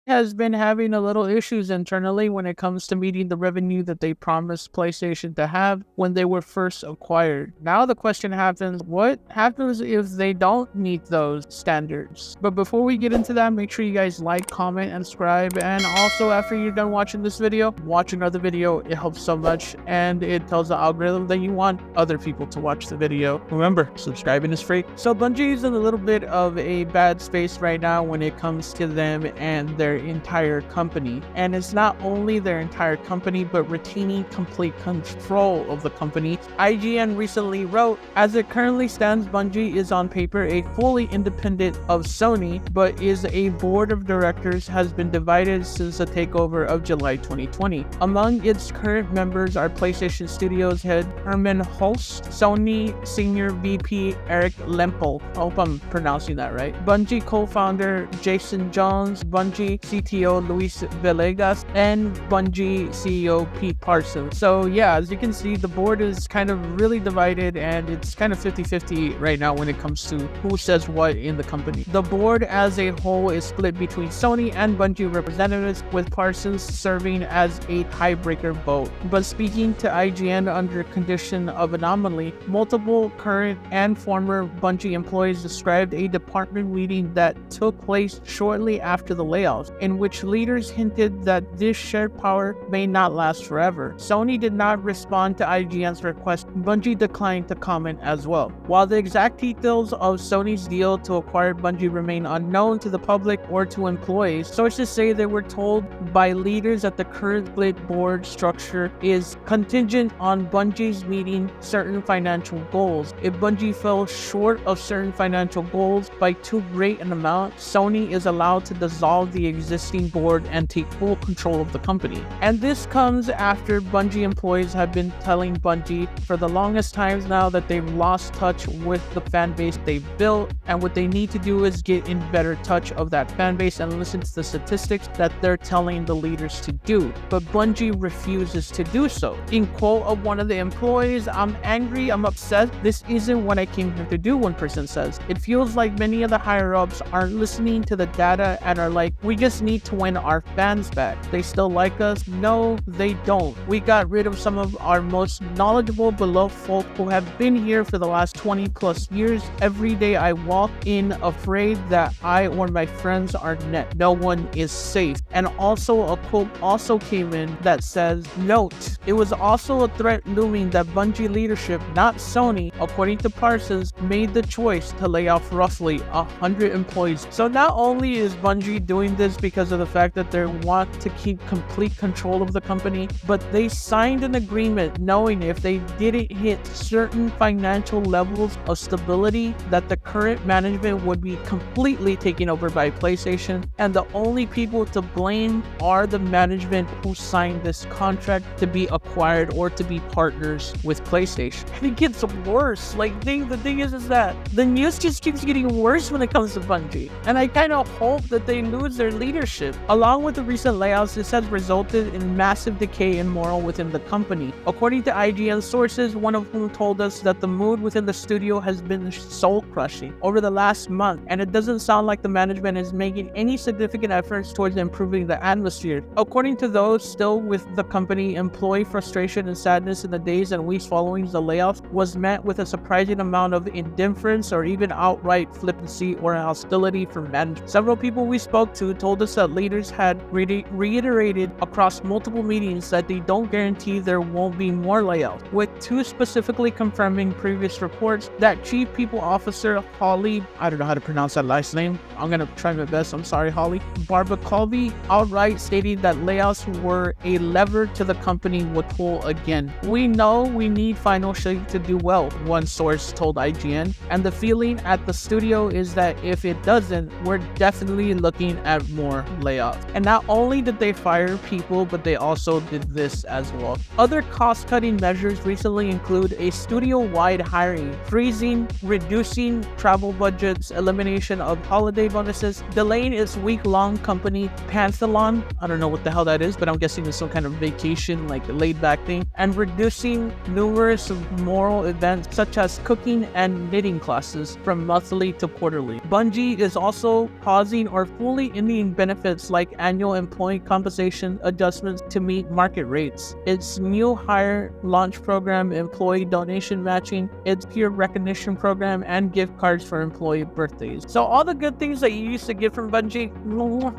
has been having a little issues internally when it comes to meeting the revenue that they promised PlayStation to have when they were first acquired. Now the question happens, what happens if they don't meet those standards? But before we get into that, make sure you guys like, comment, and subscribe. And also, after you're done watching this video, watch another video. It helps so much, and it tells the algorithm that you want other people to watch the video. Remember, subscribing is free. So Bungie is in a little bit of a bad space right now when it comes to them and their entire company. And it's not only their entire company, but retaining complete control of the company. IGN recently wrote, as it currently stands, Bungie is on paper a fully independent of Sony, but is a board of directors has been divided since the takeover of July 2020. Among its current members are PlayStation Studios head Herman Hulst, Sony Senior VP Eric Lempel, I hope I'm pronouncing that right, Bungie co-founder Jason Jones, Bungie CTO Luis Villegas, and Bungie CEO Pete Parsons. So yeah, as you can see, the board is kind of really divided, and it's kind of 50-50 right now when it comes to who says what in the company. The board as a whole is split between Sony and Bungie representatives, with Parsons serving as a tiebreaker vote. But speaking to IGN under condition of anomaly, multiple current and former Bungie employees described a department meeting that took place shortly after the layoffs, in which leaders hinted that this shared power may not last forever. Sony did not respond to IGN's request. Bungie declined to comment as well. While the exact details of Sony's deal to acquire Bungie remain unknown to the public or to employees, sources say they were told by leaders that the current split board structure is contingent on Bungie's meeting certain financial goals. If Bungie fell short of certain financial goals by too great an amount, Sony is allowed to dissolve the existing board and take full control of the company. And this comes after Bungie employees have been telling Bungie for the longest times now that they've lost touch with the fan base they've built, and what they need to do is get in better touch of that fan base and listen to the statistics that they're telling the leaders to do. But Bungie refuses to do so. In quote of one of the employees, "I'm angry, I'm upset. This isn't what I came here to do," one person says. "It feels like many of the higher-ups aren't listening to the data and are like, we just need to win our fans back. They still like us? No, they don't. We got rid of some of our most knowledgeable, beloved folk who have been here for the last 20 plus years. Every day I walk in afraid that I or my friends are net. No one is safe." And also a quote also came in that says, "Note, it was also a threat looming that Bungie leadership, not Sony, according to Parsons, made the choice to lay off roughly 100 employees." So not only is Bungie doing this because of the fact that they want to keep complete control of the company, but they signed an agreement knowing if they didn't hit certain financial levels of stability that the current management would be completely taken over by PlayStation, and the only people to blame are the management who signed this contract to be acquired or to be partners with PlayStation. And it gets worse. Like, the thing is that the news just keeps getting worse when it comes to Bungie, and I kind of hope that they lose their leadership. Along with the recent layoffs, this has resulted in massive decay in morale within the company. According to IGN sources, one of whom told us that the mood within the studio has been soul-crushing over the last month, and it doesn't sound like the management is making any significant efforts towards improving the atmosphere. According to those still with the company, employee frustration and sadness in the days and weeks following the layoffs was met with a surprising amount of indifference or even outright flippancy or hostility from management. Several people we spoke to told us that leaders had reiterated across multiple meetings that they don't guarantee there won't be more layoffs, with two specifically confirming previous reports that Chief People Officer Holly, I don't know how to pronounce that last name, I'm gonna try my best, I'm sorry Holly, Barbacolby, outright stating that layoffs were a lever to the company would pull again. "We know we need Final Shape to do well," one source told IGN, "and the feeling at the studio is that if it doesn't, we're definitely looking at more layoffs." And not only did they fire people, but they also did this as well. Other cost-cutting measures recently include a studio-wide hiring, freezing, reducing travel budgets, elimination of holiday bonuses, delaying its week-long company Panthelon, I don't know what the hell that is, but I'm guessing it's some kind of vacation, like a laid-back thing, and reducing numerous moral events such as cooking and knitting classes from monthly to quarterly. Bungie is also pausing or fully ending benefits like annual employee compensation adjustments to meet market rates, its new hire launch program, employee donation matching, its peer recognition program, and gift cards for employee birthdays. So all the good things that you used to get from Bungie,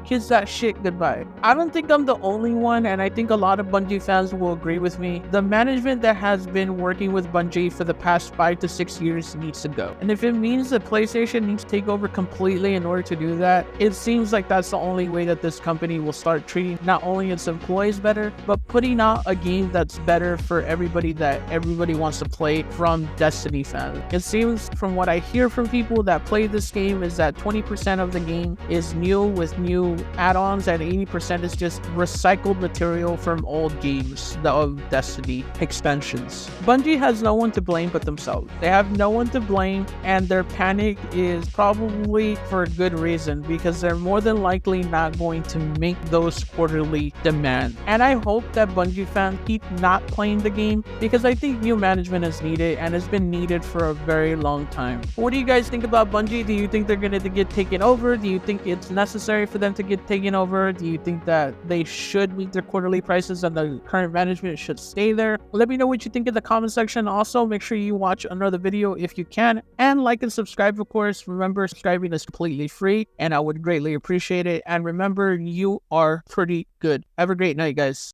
kiss that shit goodbye. I don't think I'm the only one, and I think a lot of Bungie fans will agree with me. The management that has been working with Bungie for the past 5 to 6 years needs to go. And if it means that PlayStation needs to take over completely in order to do that, it seems like that's the only way that this company will start treating not only its employees better, but putting out a game that's better for everybody that everybody wants to play from Destiny fans. It seems from what I hear from people that play this game is that 20% of the game is new with new add-ons and 80% is just recycled material from old games of Destiny expansions. Bungie has no one to blame but themselves. They have no one to blame, and their panic is probably for a good reason, because they're more than likely not going to make those quarterly demands. And I hope that Bungie fans keep not playing the game, because I think new management is needed and has been needed for a very long time. What do you guys think about Bungie? Do you think they're going to get taken over? Do you think it's necessary for them to get taken over? Do you think that they should meet their quarterly prices and the current management should stay there? Let me know what you think in the comment section. Also, make sure you watch another video if you can, and like and subscribe, of course. Remember, subscribing is completely free and I would greatly appreciate it. And remember, you are pretty good. Have a great night, guys.